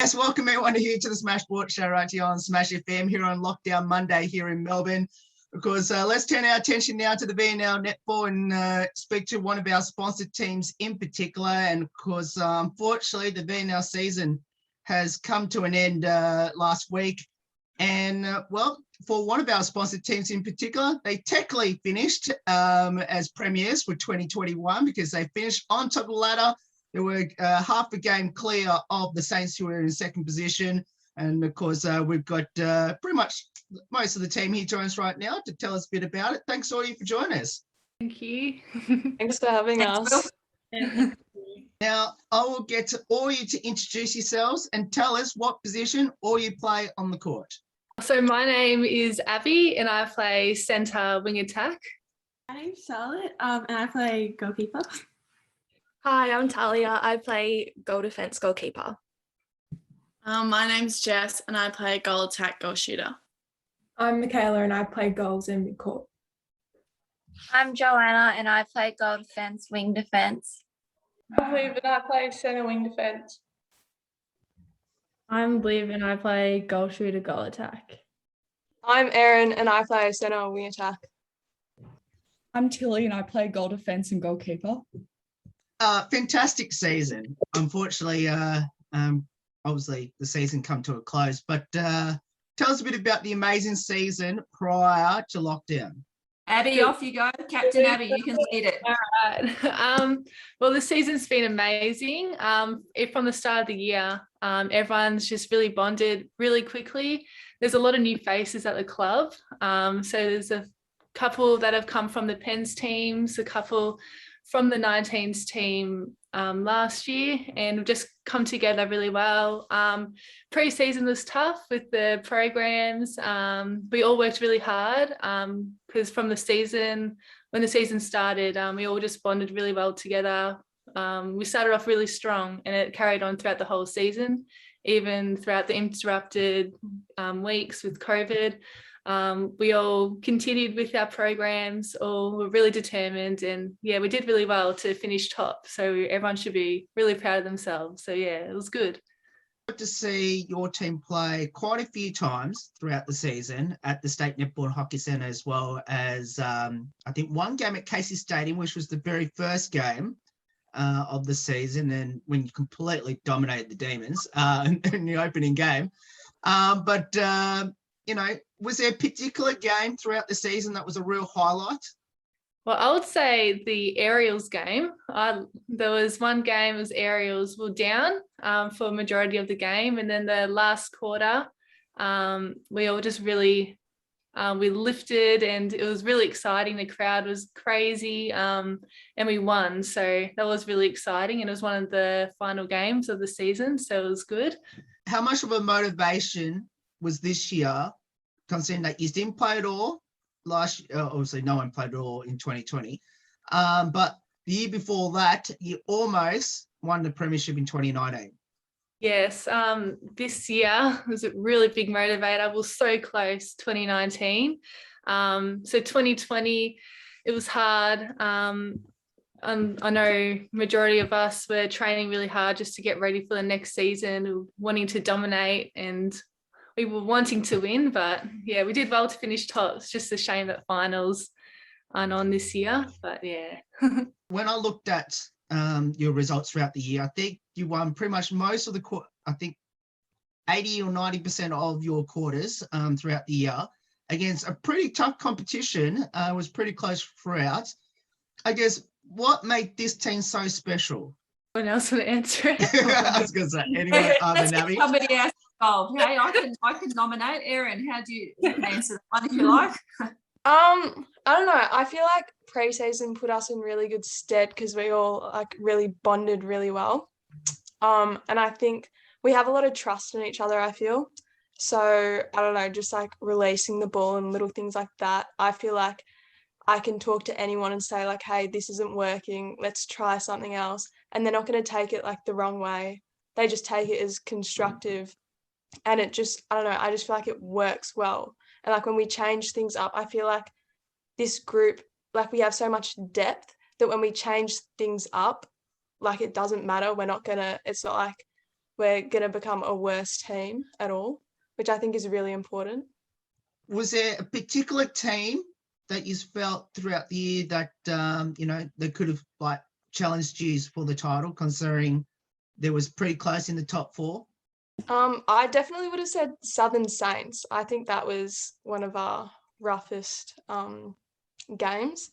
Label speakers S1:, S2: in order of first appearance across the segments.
S1: Yes, welcome everyone here to the Smash Sports Show right here on Smash FM here on Lockdown Monday here in Melbourne. Of course, let's turn our attention now to the VNL Netball and speak to one of our sponsored teams in particular. And of course, unfortunately, the VNL season has come to an end last week. And well, for one of our sponsored teams in particular, they technically finished as premiers for 2021 because they finished on top of the ladder. They were half a game clear of the Saints, who were in second position. And of course, we've got pretty much most of the team here joins us right now to tell us a bit about it. Thanks all you for joining us.
S2: Thank you.
S3: Thanks for having us.
S1: Now, I will get to all you to introduce yourselves and tell us what position all you play on the court.
S2: So my name is Abby and I play centre wing attack.
S4: My name's Charlotte and I play goalkeeper.
S5: Hi, I'm Talia. I play goal defence goalkeeper.
S6: My name's Jess and I play goal attack goal shooter.
S7: I'm Michaela and I play goals in midcourt.
S8: I'm Joanna and I play goal defence, wing defence.
S9: I'm Liv and I play centre wing defence.
S7: I'm Liv and I play goal shooter, goal attack.
S3: I'm Erin and I play centre wing attack.
S10: I'm Tilly and I play goal defence and goalkeeper.
S1: Fantastic season. Unfortunately, obviously the season come to a close, but tell us a bit about the amazing season prior to lockdown.
S4: Abby, off you go. Captain Abby, you can lead it.
S2: All right. Well, the season's been amazing. From the start of the year, everyone's just really bonded really quickly. There's a lot of new faces at the club. So there's a couple that have come from the Pens teams, a couple from the 19s team last year, and we've just come together really well. Pre-season was tough with the programs. We all worked really hard because from the season, when the season started, we all just bonded really well together. We started off really strong and it carried on throughout the whole season, even throughout the interrupted weeks with COVID. We all continued with our programs, all were really determined, and yeah, we did really well to finish top. So everyone should be really proud of themselves. So yeah, it was good.
S1: Good to see your team play quite a few times throughout the season at the State Netball and Hockey Centre, as well as I think one game at Casey Stadium, which was the very first game of the season, and when you completely dominated the Demons in the opening game. You know, was there a particular game throughout the season that was a real highlight?
S2: Well, I would say the Aerials game. There was one game, it was Aerials were down for a majority of the game. And then the last quarter, we all just really, we lifted and it was really exciting. The crowd was crazy and we won. So that was really exciting. And it was one of the final games of the season. So it was good.
S1: How much of a motivation was this year, considering that you didn't play at all last year? Obviously no one played at all in 2020, but the year before that you almost won the Premiership in 2019.
S2: Yes, this year was a really big motivator. We were so close 2019. So 2020 it was hard. I know majority of us were training really hard just to get ready for the next season, wanting to dominate, and we were wanting to win, but yeah, we did well to finish top. It's just a shame that finals aren't on this year, but yeah.
S1: When I looked at your results throughout the year, I think you won pretty much most of the, I think 80 or 90% of your quarters throughout the year against a pretty tough competition. It was pretty close throughout. I guess, what made this team so special?
S2: Anyone else want to answer it?
S1: I was going to say, anyone other than Abby?
S4: Somebody else involved. Hey, I can nominate. Erin, you can answer that one if you like.
S3: I don't know. I feel like pre-season put us in really good stead because we all like really bonded really well. And I think we have a lot of trust in each other, I feel. So I don't know, just like releasing the ball and little things like that. I feel like I can talk to anyone and say like, hey, this isn't working. Let's try something else. And they're not going to take it like the wrong way. They just take it as constructive. And it just, I don't know, I just feel like it works well. And like when we change things up, I feel like this group, like we have so much depth that when we change things up, like it doesn't matter. We're not gonna, it's not like we're going to become a worse team at all, which I think is really important.
S1: Was there a particular team that you felt throughout the year that, they could have like challenged you for the title, considering there was pretty close in the top 4?
S3: I definitely would have said Southern Saints. I think that was one of our roughest games,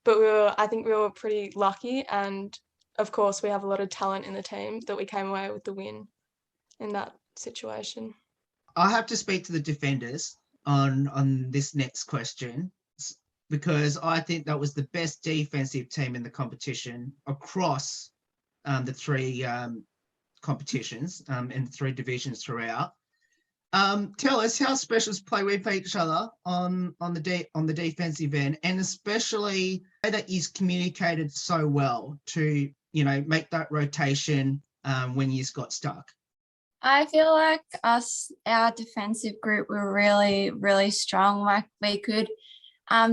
S3: but I think we were pretty lucky, and of course we have a lot of talent in the team that we came away with the win in that situation.
S1: I have to speak to the defenders on this next question, because I think that was the best defensive team in the competition across the 3 competitions and 3 divisions throughout. Tell us, how special is play with each other on the defensive end, and especially that he's communicated so well to make that rotation when he's got stuck.
S8: I feel like our defensive group were really, really strong. Like we could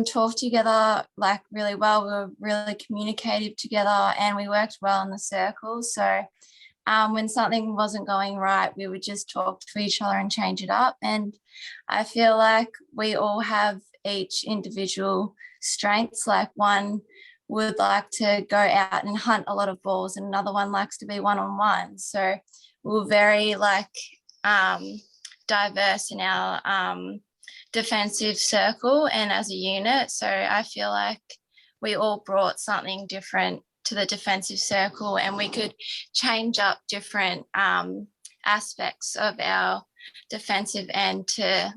S8: talk together like really well. We were really communicative together, and we worked well in the circles. So when something wasn't going right, we would just talk to each other and change it up. And I feel like we all have each individual strengths. Like one would like to go out and hunt a lot of balls, and another one likes to be one-on-one. So we're very diverse in our defensive circle and as a unit. So I feel like we all brought something different to the defensive circle, and we could change up different aspects of our defensive end to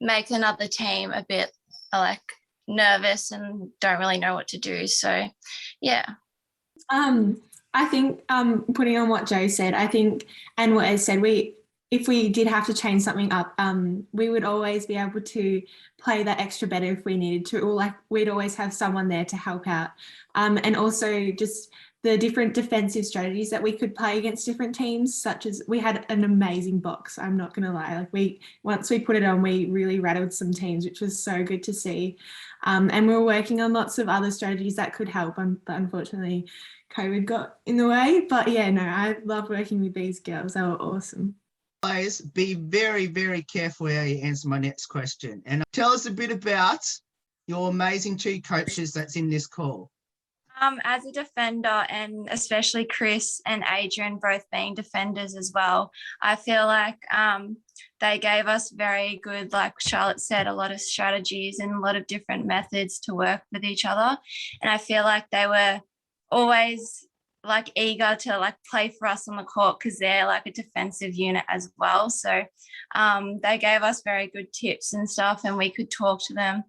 S8: make another team a bit nervous and don't really know what to do. So yeah.
S7: I think putting on what Joe said, I think, and what Ez said, if we did have to change something up, we would always be able to play that extra better if we needed to, or we'd always have someone there to help out. And also just the different defensive strategies that we could play against different teams, such as we had an amazing box, I'm not going to lie. Once we put it on, we really rattled some teams, which was so good to see. And we were working on lots of other strategies that could help, but unfortunately COVID got in the way. But yeah, no, I love working with these girls. They were awesome.
S1: Guys, be very, very careful how you answer my next question. And tell us a bit about your amazing 2 coaches that's in this call.
S8: As a defender, and especially Chris and Adrian both being defenders as well, I feel like they gave us very good, like Charlotte said, a lot of strategies and a lot of different methods to work with each other. And I feel like they were always eager to play for us on the court, because they're a defensive unit as well. So they gave us very good tips and stuff, and we could talk to them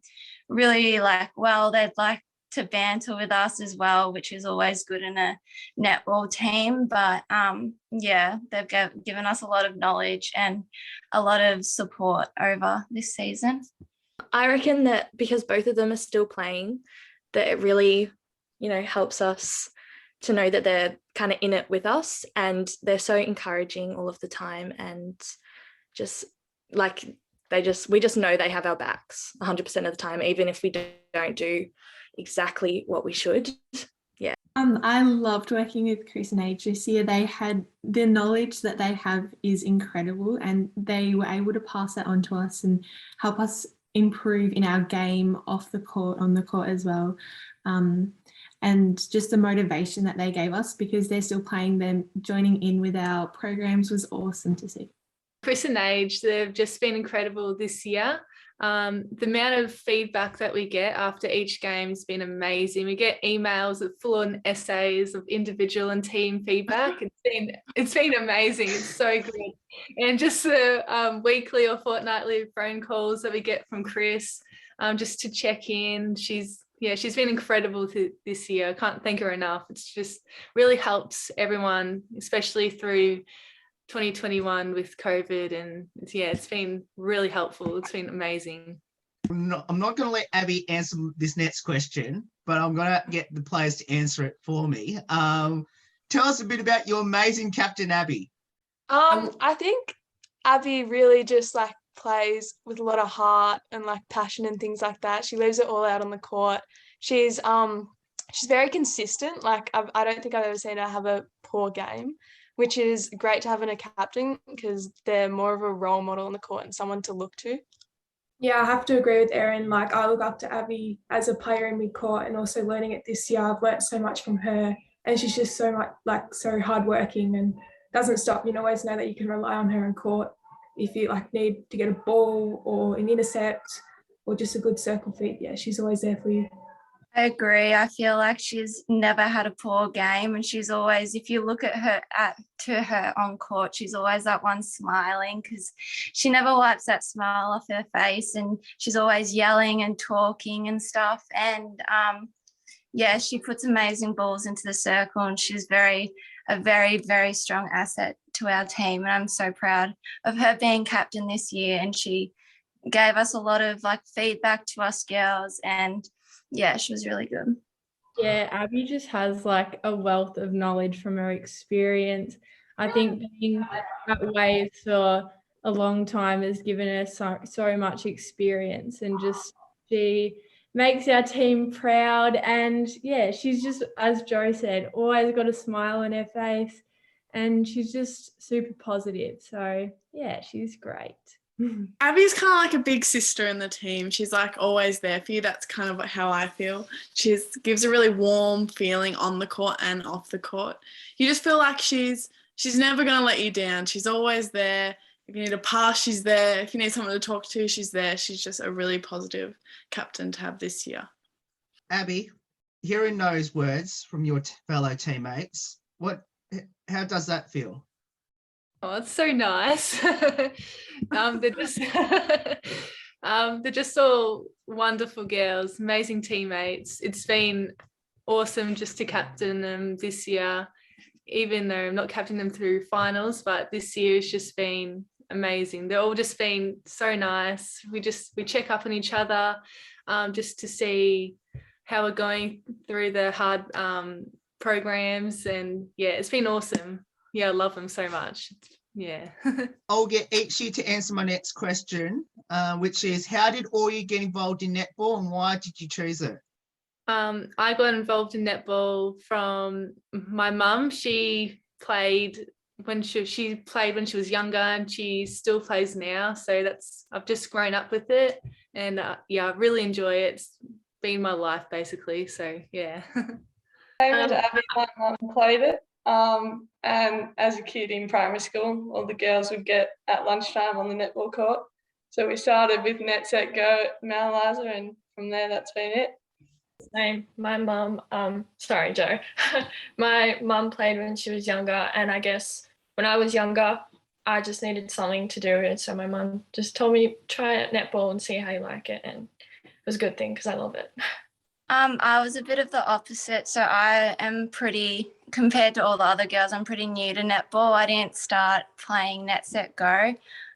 S8: really well. They'd like to banter with us as well, which is always good in a netball team. But yeah, they've given us a lot of knowledge and a lot of support over this season.
S5: I reckon that because both of them are still playing, that it really, helps us to know that they're kind of in it with us, and they're so encouraging all of the time, and just we just know they have our backs 100% of the time, even if we don't do exactly what we should. Yeah.
S7: I loved working with Chris and Age this year. They had the knowledge that they have is incredible, and they were able to pass that on to us and help us improve in our game off the court, on the court as well. And just the motivation that they gave us, because they're still playing, them joining in with our programs, was awesome to see.
S2: Chris and Age, they've just been incredible this year. The amount of feedback that we get after each game has been amazing. We get emails of full-on essays of individual and team feedback. It's been amazing. It's so good. And just the weekly or fortnightly phone calls that we get from Chris, just to check in. She's been incredible this year. I can't thank her enough. It's just really helps everyone, especially through 2021 with COVID, and it's been really helpful. It's been amazing.
S1: I'm not going to let Abby answer this next question, but I'm going to get the players to answer it for me. Tell us a bit about your amazing captain, Abby.
S3: I think Abby really just plays with a lot of heart and passion and things like that. She leaves it all out on the court. She's very consistent. I don't think I've ever seen her have a poor game, which is great to have in a captain because they're more of a role model on the court and someone to look to.
S9: Yeah, I have to agree with Erin. Like, I look up to Abby as a player in mid-court, and also learning it this year. I've learnt so much from her, and she's just so much, like, so hardworking and doesn't stop. You always know that you can rely on her in court if you like need to get a ball or an intercept or just a good circle feed. Yeah, she's always there for you.
S8: I agree. I feel like she's never had a poor game, and she's always, if you look at her to her on court, she's always that one smiling because she never wipes that smile off her face, and she's always yelling and talking and stuff. And yeah, she puts amazing balls into the circle, and she's a very, very strong asset to our team. And I'm so proud of her being captain this year, and she gave us a lot of like feedback to us girls, and yeah, she was really good.
S2: Yeah, Abby just has like a wealth of knowledge from her experience. I think being at Waves for a long time has given her so much experience, and just she makes our team proud. And yeah, she's just, as Joe said, always got a smile on her face, and she's just super positive. So yeah, she's great.
S6: Abby's kind of like a big sister in the team. She's like always there for you. That's kind of how I feel. She gives a really warm feeling on the court and off the court. You just feel like she's never going to let you down. She's always there. If you need a pass, she's there. If you need someone to talk to, she's there. She's just a really positive captain to have this year.
S1: Abby, hearing those words from your fellow teammates, how does that feel?
S2: Oh, it's so nice. They're just all wonderful girls, amazing teammates. It's been awesome just to captain them this year, even though I'm not captaining them through finals, but this year has just been amazing. They're all just been so nice. We check up on each other just to see how we're going through the hard programs, and yeah, it's been awesome. Yeah, I love them so much. Yeah.
S1: I'll get each you to answer my next question, which is, how did all you get involved in netball, and why did you choose it?
S2: I got involved in netball from my mum. She played when she was younger, and she still plays now. So I've just grown up with it, and yeah, I really enjoy it. It's been my life basically. So yeah.
S9: Same as Abby, my mum played it. And as a kid in primary school, all the girls would get at lunchtime on the netball court. So we started with Net Set Go at Mount Liza, and from there that's been it.
S11: Same. My mum, sorry, Joe. My mum played when she was younger, and I guess when I was younger, I just needed something to do. And so my mum just told me, try netball and see how you like it. And it was a good thing because I love it.
S8: I was a bit of the opposite. So I am compared to all the other girls, I'm pretty new to netball. I didn't start playing Net Set Go,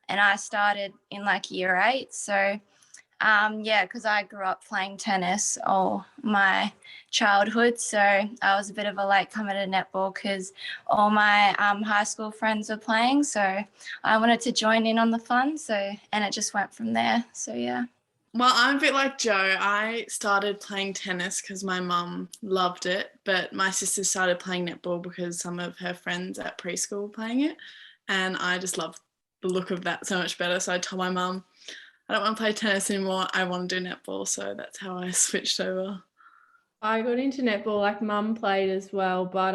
S8: and I started in like year 8. So yeah, because I grew up playing tennis all my childhood. So I was a bit of a late comer to netball because all my high school friends were playing. So I wanted to join in on the fun. And it just went from there. So yeah.
S6: Well, I'm a bit like Joe. I started playing tennis because my mum loved it, but my sister started playing netball because some of her friends at preschool were playing it, and I just loved the look of that so much better. So I told my mum, I don't want to play tennis anymore. I want to do netball. So that's how I switched over.
S2: I got into netball, like mum played as well, but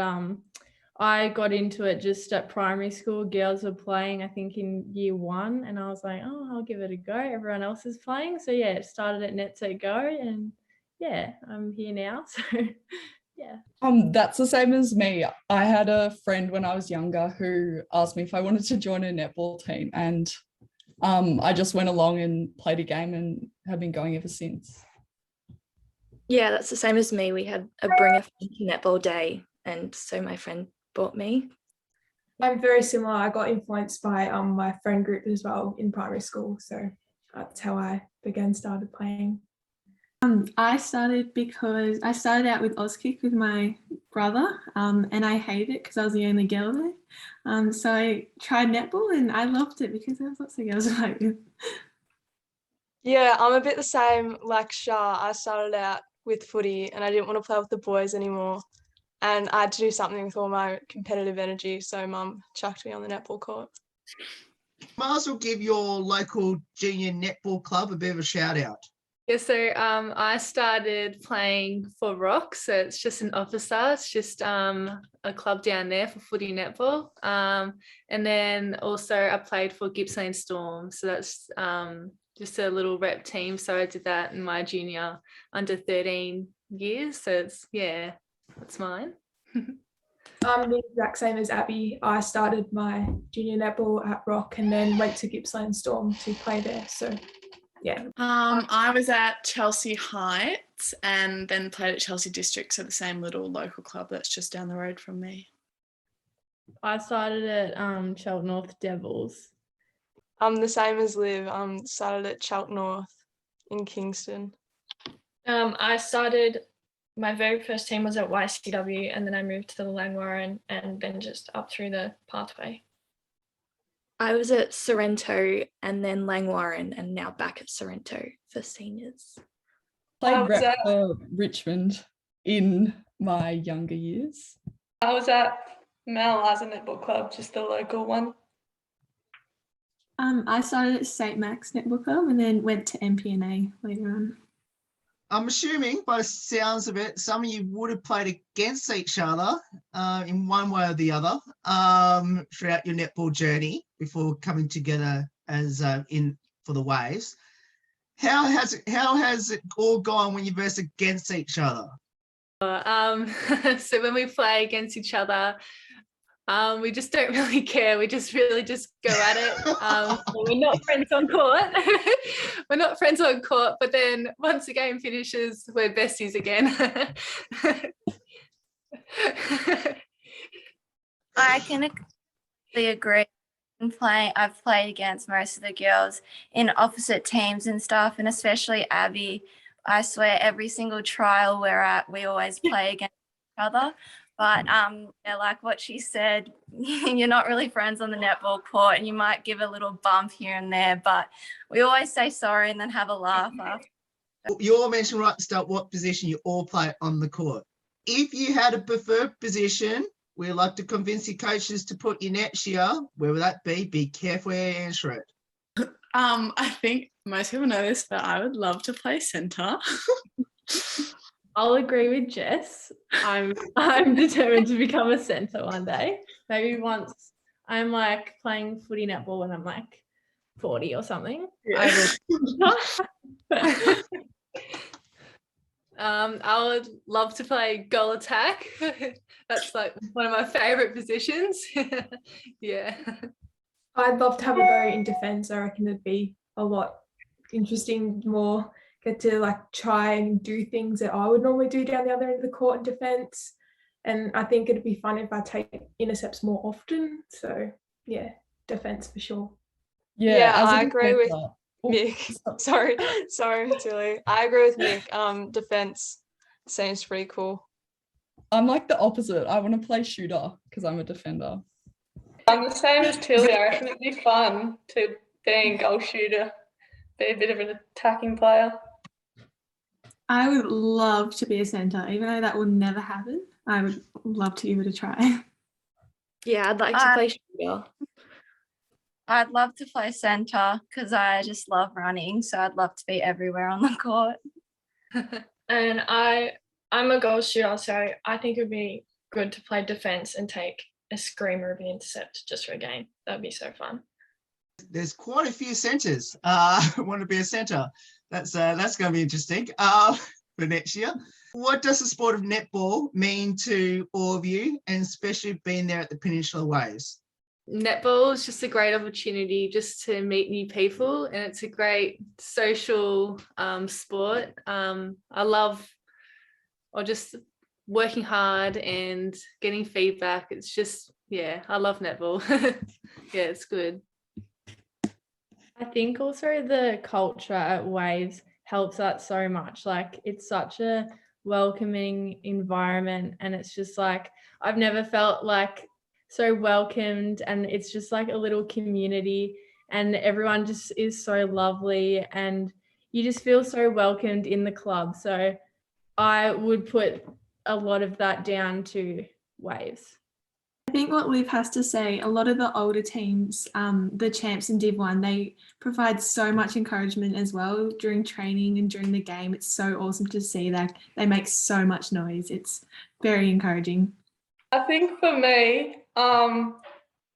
S2: I got into it just at primary school. Girls were playing, I think, in year 1, and I was like, oh, I'll give it a go. Everyone else is playing. So yeah, it started at Net Set Go, and yeah, I'm here now. So yeah.
S10: That's the same as me. I had a friend when I was younger who asked me if I wanted to join a netball team, and I just went along and played a game and have been going ever since.
S5: Yeah, that's the same as me. We had a bring a friend to netball day, and so my friend brought me.
S9: I'm very similar. I got influenced by my friend group as well in primary school. So that's how I started playing.
S7: I started because I started out with Auskick with my brother, and I hated it because I was the only girl there. So I tried netball and I loved it because there was lots of girls I liked it.
S3: Yeah, I'm a bit the same like Shah. I started out with footy and I didn't want to play with the boys anymore. and I had to do something with all my competitive energy, so Mum chucked me on the netball court.
S1: Might as well give your local junior netball club a bit of a shout out.
S2: Yeah, so I started playing for Rock, so it's just an officer. It's just a club down there for footy netball. And then also I played for Gippsland Storm, so that's just a little rep team. So I did that in my junior under 13 years. So it's, yeah, that's mine.
S9: I'm the exact same as Abby. I started my junior netball at Rock and then went to Gippsland Storm to play there. So yeah.
S6: I was at Chelsea Heights and then played at Chelsea District, so the same little local club that's just down the road from me.
S11: I started at Cheltenham North Devils.
S3: I'm the same as Liv. Started at Cheltenham North in Kingston.
S11: I started, my very first team was at YCW, and then I moved to the Langwarrin and then just up through the pathway.
S5: I was at Sorrento and then Langwarrin and now back at Sorrento for seniors.
S10: Played rep for Richmond in my younger years.
S11: I was at Mel as a netball club, just the local one.
S7: I started at St. Max Netball Club and then went to MPNA later on.
S1: I'm assuming by the sounds of it, some of you would have played against each other in one way or the other throughout your netball journey before coming together as in for the Waves. How has it all gone when you verse against each other?
S2: So when we play against each other, we just don't really care. We just really just go at it. We're not friends on court. We're not friends on court, but then once the game finishes, we're besties again.
S8: I can agree. I've played against most of the girls in opposite teams and stuff, and especially Abby. I swear every single trial we're at, we always play against each other. But yeah, like what she said, you're not really friends on the netball court and you might give a little bump here and there, but we always say sorry and then have a laugh after.
S1: You all mentioned right at the start what position you all play on the court. If you had a preferred position, we'd like to convince your coaches to put you next year, where would that be? Be careful how you answer it.
S6: I think most people know this, but I would love to play centre.
S11: I'll agree with Jess. I'm determined to become a centre one day. Maybe once I'm like playing footy netball when I'm like 40 or something.
S6: Yeah.
S2: I would love to play goal attack. That's like one of my favourite positions. Yeah.
S9: I'd love to have a go in defence. I reckon it'd be a lot interesting, more get to like try and do things that I would normally do down the other end of the court in defence. And I think it'd be fun if I take intercepts more often. So yeah, defence for sure.
S3: Yeah, I agree with Mick. Sorry, Tilly. I agree with Mick. Defence seems pretty cool.
S10: I'm like the opposite. I want to play shooter because I'm a defender.
S11: I'm the same as Tilly. I reckon it'd be fun to be a goal shooter, be a bit of an attacking player.
S7: I would love to be a centre, even though that will never happen. I would love to give it a try.
S5: Yeah, I'd like to play shooter.
S8: I'd love to play centre because I just love running, so I'd love to be everywhere on the court.
S11: And I'm a goal shooter, so I think it would be good to play defence and take a screamer of an intercept just for a game. That'd be so fun.
S1: There's quite a few centres want to be a centre. That's going to be interesting for next year. What does the sport of netball mean to all of you, and especially being there at the Peninsula Waves?
S2: Netball is just a great opportunity just to meet new people, and it's a great social sport. I love just working hard and getting feedback. It's just, yeah, I love netball. Yeah, it's good.
S11: I think also the culture at Waves helps that so much. Like, it's such a welcoming environment, and it's just like, I've never felt like so welcomed, and it's just like a little community, and everyone just is so lovely, and you just feel so welcomed in the club. So I would put
S12: a lot of that down to Waves.
S7: I think what Liv has to say, a lot of the older teams, the champs in Div 1, they provide so much encouragement as well during training and during the game. It's so awesome to see that they make so much noise. It's very encouraging.
S11: I think for me, I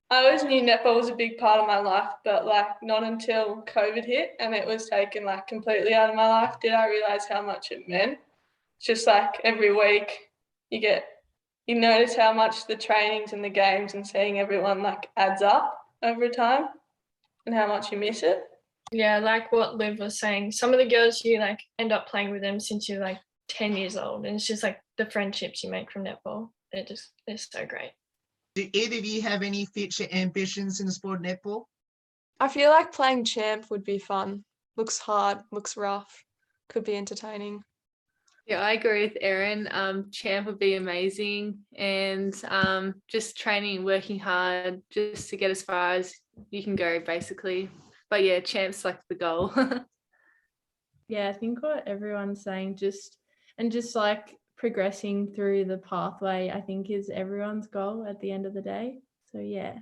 S11: always knew netball was a big part of my life, but like not until COVID hit and it was taken like completely out of my life did I realise how much it meant. It's just like every week you notice how much the trainings and the games and seeing everyone like adds up over time and how much you miss it.
S12: Yeah, like what Liv was saying, some of the girls you like end up playing with them since you're like 10 years old, and it's just like the friendships you make from netball. They're so great.
S1: Do either of you have any future ambitions in the sport of netball?
S3: I feel like playing champ would be fun. Looks hard, looks rough, could be entertaining.
S2: Yeah, I agree with Erin. Champ would be amazing, and just training and working hard just to get as far as you can go, basically. But yeah, champ's like the goal.
S12: Yeah, I think what everyone's saying, just like progressing through the pathway, I think is everyone's goal at the end of the day. So yeah.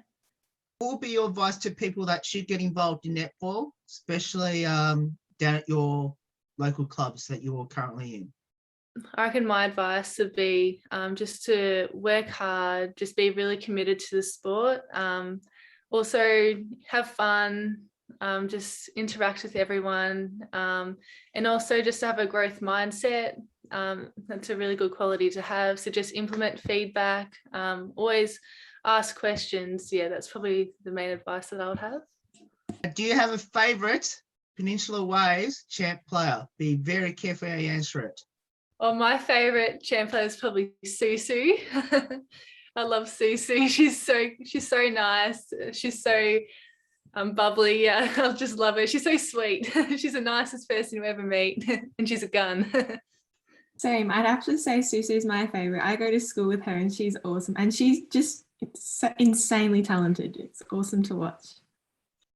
S1: What would be your advice to people that should get involved in netball, especially down at your local clubs that you're currently in?
S2: I reckon my advice would be just to work hard, just be really committed to the sport. Also have fun, just interact with everyone, and also just to have a growth mindset. That's a really good quality to have. So just implement feedback, always ask questions. Yeah, that's probably the main advice that I would have.
S1: Do you have a favourite Peninsula Waves champ player? Be very careful how you answer it.
S2: Well, my favourite champ player is probably Susu. I love Susu. She's so nice. She's so bubbly. Yeah, I just love her. She's so sweet. She's the nicest person you ever meet, and she's a gun.
S7: Same. I'd have to say Susu's my favourite. I go to school with her and she's awesome. And she's just so insanely talented. It's awesome to watch.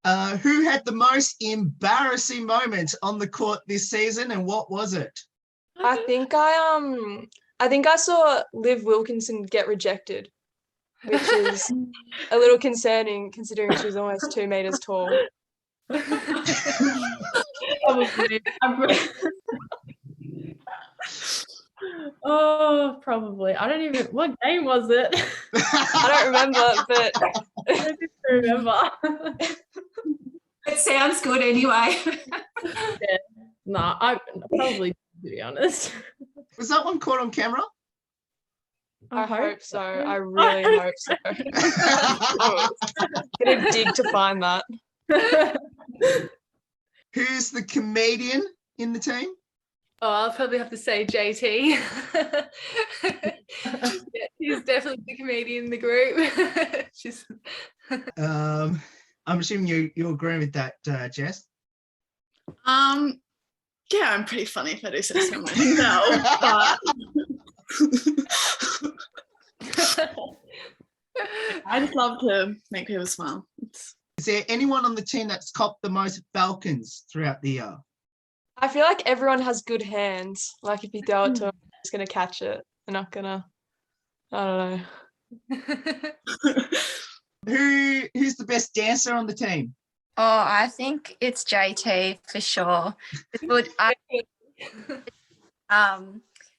S1: Who had the most embarrassing moments on the court this season, and what was it?
S3: I think I saw Liv Wilkinson get rejected, which is a little concerning considering she's almost 2 meters tall.
S12: Oh, probably. I don't even. What game was it?
S3: I don't remember, but
S12: I just remember.
S4: It sounds good anyway.
S12: Yeah. No, I probably, to be honest.
S1: Was that one caught on camera?
S3: I hope so. I really hope so. Gonna dig to find that.
S1: Who's the comedian in the team?
S2: Oh, I'll probably have to say JT. Yeah, he's definitely the comedian in the group. She's
S1: I'm assuming you're agreeing with that, Jess.
S6: Yeah, I'm pretty funny if I do say so myself, but I just love to make people smile.
S1: Is there anyone on the team that's copped the most Falcons throughout the year?
S3: I feel like everyone has good hands. Like if you throw it to them, they're just gonna catch it. They're not gonna. I don't know.
S1: Who's the best dancer on the team?
S8: Oh, I think it's JT for sure.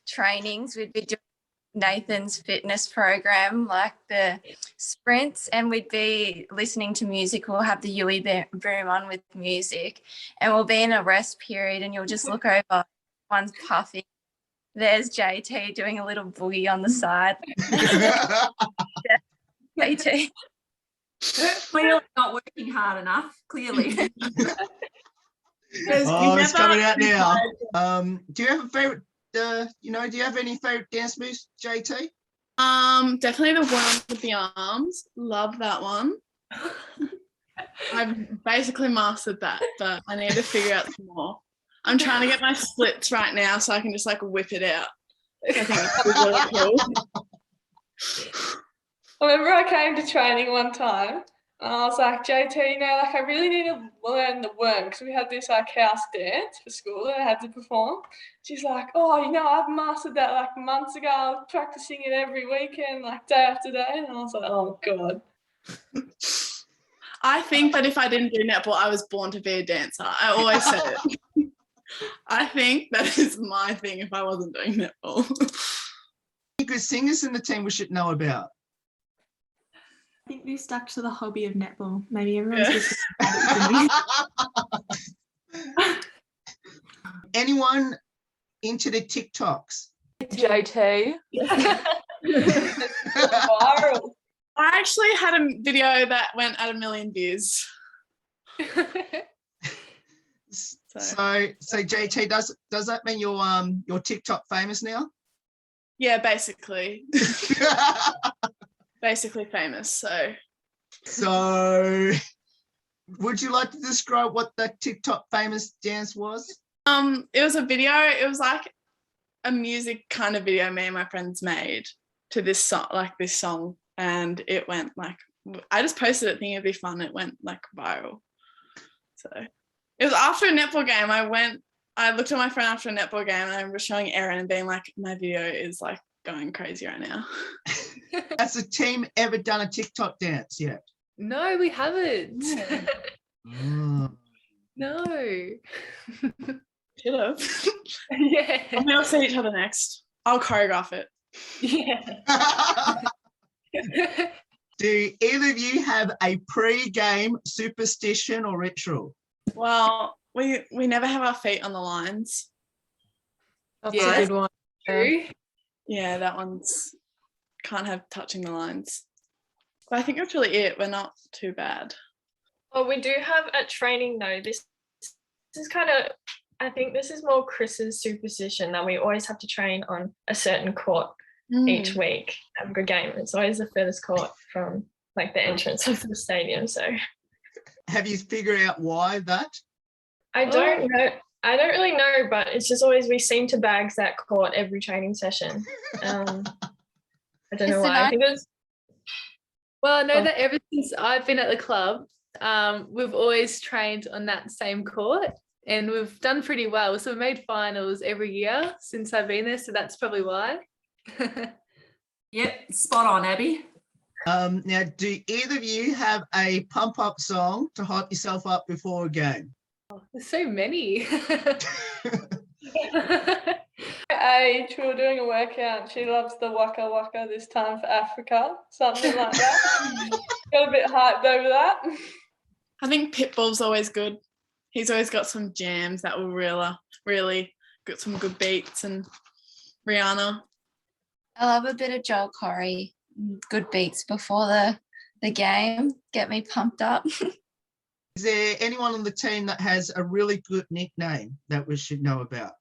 S8: Trainings, we'd be doing Nathan's fitness program, like the sprints, and we'd be listening to music. We'll have the Yui boom on with music, and we'll be in a rest period, and you'll just look over, one's puffing. There's JT doing a little boogie on the side. JT.
S4: Clearly not working hard enough, clearly.
S1: Oh, it's coming out now. Do you have a favourite, do you have any favourite dance moves, JT?
S6: Definitely the one with the arms. Love that one. I've basically mastered that, but I need to figure out some more. I'm trying to get my splits right now so I can just like whip it out. I think it's really cool.
S11: I remember I came to training one time
S13: And I was like, JT, you know, like I really need to learn the worm because we had this like house dance for school that I had to perform. She's like, oh, you know, I've mastered that like months ago. I was practicing it every weekend, like day after day. And I was like, oh God.
S6: I think that if I didn't do netball, I was born to be a dancer. I always say it. I think that is my thing if I wasn't doing netball.
S1: Any good singers in the team we should know about?
S7: I think we stuck to the hobby of netball. Maybe everyone's just
S1: Anyone into the TikToks?
S3: JT.
S13: Viral.
S6: I actually had a video that went at 1 million views.
S1: So JT, does that mean you're TikTok famous now?
S6: Yeah, basically. Basically famous.
S1: So would you like to describe what that TikTok famous dance was?
S6: It was a video. It was like a music kind of video me and my friends made to this song, and it went like, I just posted it thinking it'd be fun. It went like viral. So it was after a netball game. I looked at my friend after a netball game and I was showing Erin and being like, my video is like going crazy right now.
S1: Has the team ever done a TikTok dance yet?
S2: No, we haven't.
S1: Oh.
S2: No.
S6: Should have.
S2: Yeah.
S6: We'll see each other next. I'll choreograph it.
S2: Yeah.
S1: Do either of you have a pre-game superstition or ritual?
S6: Well, we never have our feet on the lines.
S3: That's a good one.
S2: True.
S6: Yeah, that one's can't have touching the lines. But I think that's really it. We're not too bad.
S11: Well, we do have at training though. This is kind of, I think this is more Chris's superstition that we always have to train on a certain court each week. Have a good game. It's always the furthest court from like the entrance of the stadium. So
S1: Have you figured out why that?
S11: I don't know. I don't really know, but it's just always we seem to bags that court every training session. I don't know why. I think it was.
S2: Well, I know that ever since I've been at the club, we've always trained on that same court and we've done pretty well. So we made finals every year since I've been there. So that's probably why.
S4: Yep, spot on, Abby.
S1: Now, do either of you have a pump-up song to hype yourself up before a game?
S2: There's so many.
S13: Age, we were doing a workout. She loves the Waka Waka this time for Africa, something like that. Got a bit hyped over that.
S6: I think Pitbull's always good. He's always got some jams that will really got some good beats, and Rihanna.
S8: I love a bit of Joel Corey. Good beats before the game. Get me pumped up.
S1: Is there anyone on the team that has a really good nickname that we should know about?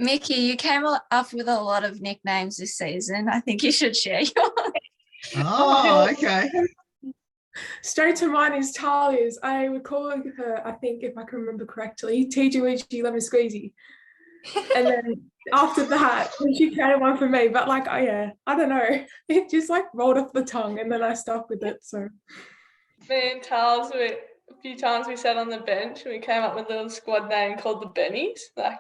S8: Mickey, you came up with a lot of nicknames this season. I think you should share yours.
S1: Oh, okay.
S9: Straight to mind is Talia's. I would call her, I think, if I can remember correctly, TGWG Lemon Squeezy. And then after that, she created one for me. But like, oh yeah, I don't know. It just like rolled off the tongue and then I stuck with it. So
S13: Me and Tals, a few times we sat on the bench and we came up with a little squad name called the Bennies. Like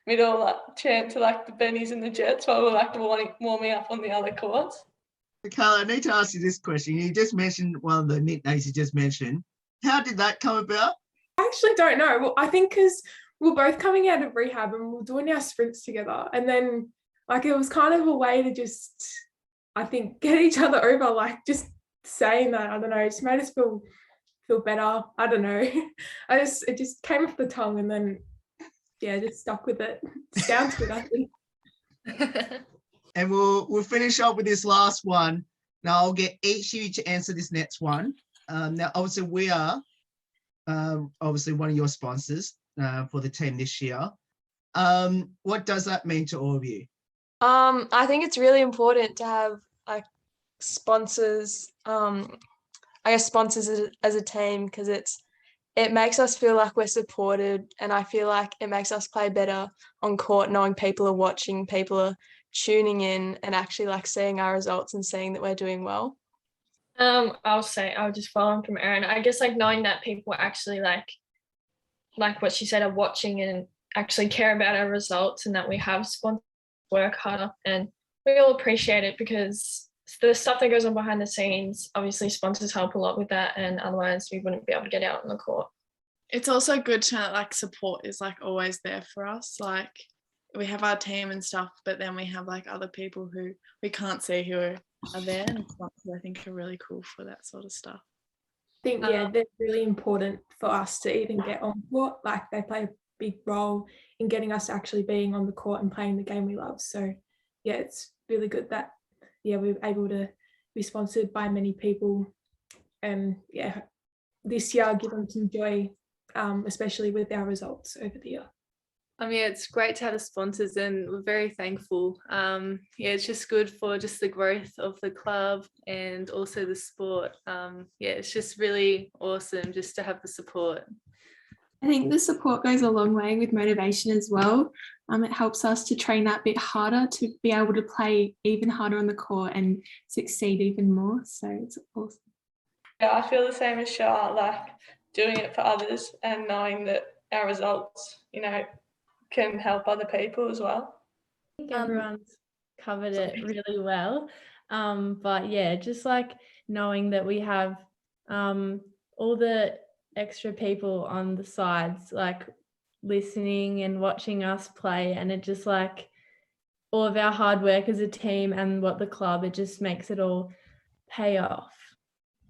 S13: we'd all like chant to like the Bennies and the Jets while we're like warming up on the other courts.
S1: Carla, I need to ask you this question. You just mentioned one of the nicknames you just mentioned. How did that come about?
S9: I actually don't know. Well, I think because we're both coming out of rehab and we're doing our sprints together. And then like it was kind of a way to just, I think, get each other over, like just saying that. I don't know, it just made us feel better. I don't know. It just came off the tongue and then yeah, just stuck with it. It sounds good, I think.
S1: And we'll finish up with this last one. Now I'll get each of you to answer this next one. Now obviously we are obviously one of your sponsors for the team this year. What does that mean to all of you?
S3: I think it's really important to have like sponsors, I guess sponsors as a team, because it makes us feel like we're supported, and I feel like it makes us play better on court knowing people are watching, people are tuning in and actually like seeing our results and seeing that we're doing well.
S11: I'll just follow on from Erin. I guess like knowing that people actually like what she said, are watching and actually care about our results, and that we have sponsors work harder, and we all appreciate it, because the stuff that goes on behind the scenes, obviously sponsors help a lot with that, and otherwise we wouldn't be able to get out on the court.
S6: It's also good to like support is like always there for us. Like we have our team and stuff, but then we have like other people who we can't see who are there, and sponsors I think are really cool for that sort of stuff.
S9: I think, yeah, they're really important for us to even get on court. Like they play a big role in getting us actually being on the court and playing the game we love. So yeah, it's really good that, yeah, we're able to be sponsored by many people, and yeah, this year give them some joy, especially with our results over the year.
S2: Yeah, it's great to have the sponsors, and we're very thankful. Yeah, it's just good for just the growth of the club and also the sport. Yeah, it's just really awesome just to have the support.
S7: I think the support goes a long way with motivation as well. It helps us to train that bit harder to be able to play even harder on the court and succeed even more. So it's awesome.
S13: Yeah, I feel the same as Shah, like doing it for others and knowing that our results, you know, can help other people as well.
S12: I think everyone's covered it really well. But yeah, just like knowing that we have all the extra people on the sides, like listening and watching us play, and it just like all of our hard work as a team and what the club, it just makes it all pay off.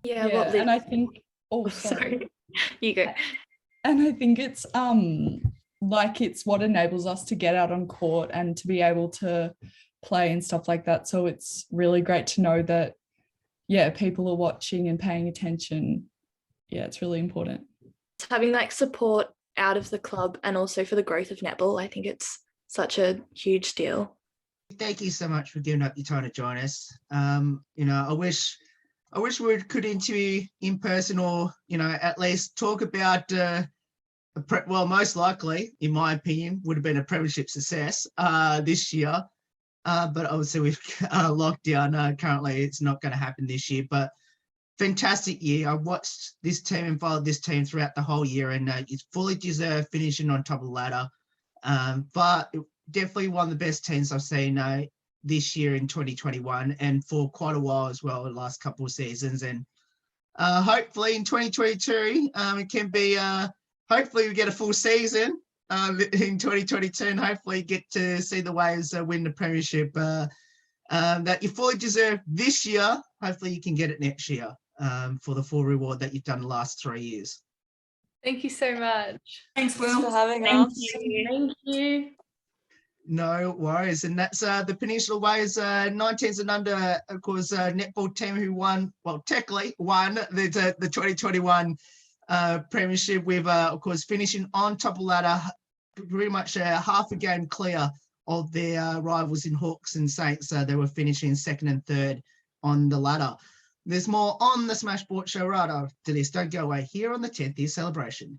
S5: Yeah,
S10: and I think sorry.
S5: You go.
S10: And I think it's like it's what enables us to get out on court and to be able to play and stuff like that. So it's really great to know that, yeah, people are watching and paying attention. Yeah, it's really important.
S5: Having like support out of the club and also for the growth of netball, I think it's such a huge deal.
S1: Thank you so much for giving up your time to join us. You know, I wish we could interview in person, or, you know, at least talk about, well, most likely, in my opinion, would have been a premiership success this year. But obviously with lockdown, currently it's not going to happen this year. But fantastic year. I watched this team and followed this team throughout the whole year, and it's fully deserved finishing on top of the ladder. But definitely one of the best teams I've seen this year in 2021, and for quite a while as well, the last couple of seasons. And hopefully in 2022, it can be, hopefully we get a full season in 2022, and hopefully get to see the Waves win the premiership that you fully deserve this year. Hopefully you can get it next year for the full reward that you've done the last 3 years.
S2: Thank you so much.
S4: Thanks, Will.
S3: Thanks for having us.
S12: Thank you.
S1: No worries. And that's the Peninsula Waves 19s and under, of course, netball team who won, well, technically won the 2021 Premiership with, of course, finishing on top of ladder, pretty much half a game clear of their rivals in Hawks and Saints. They were finishing second and third on the ladder. There's more on the Smash Sports Show right after this. Don't go away here on the 10th year celebration.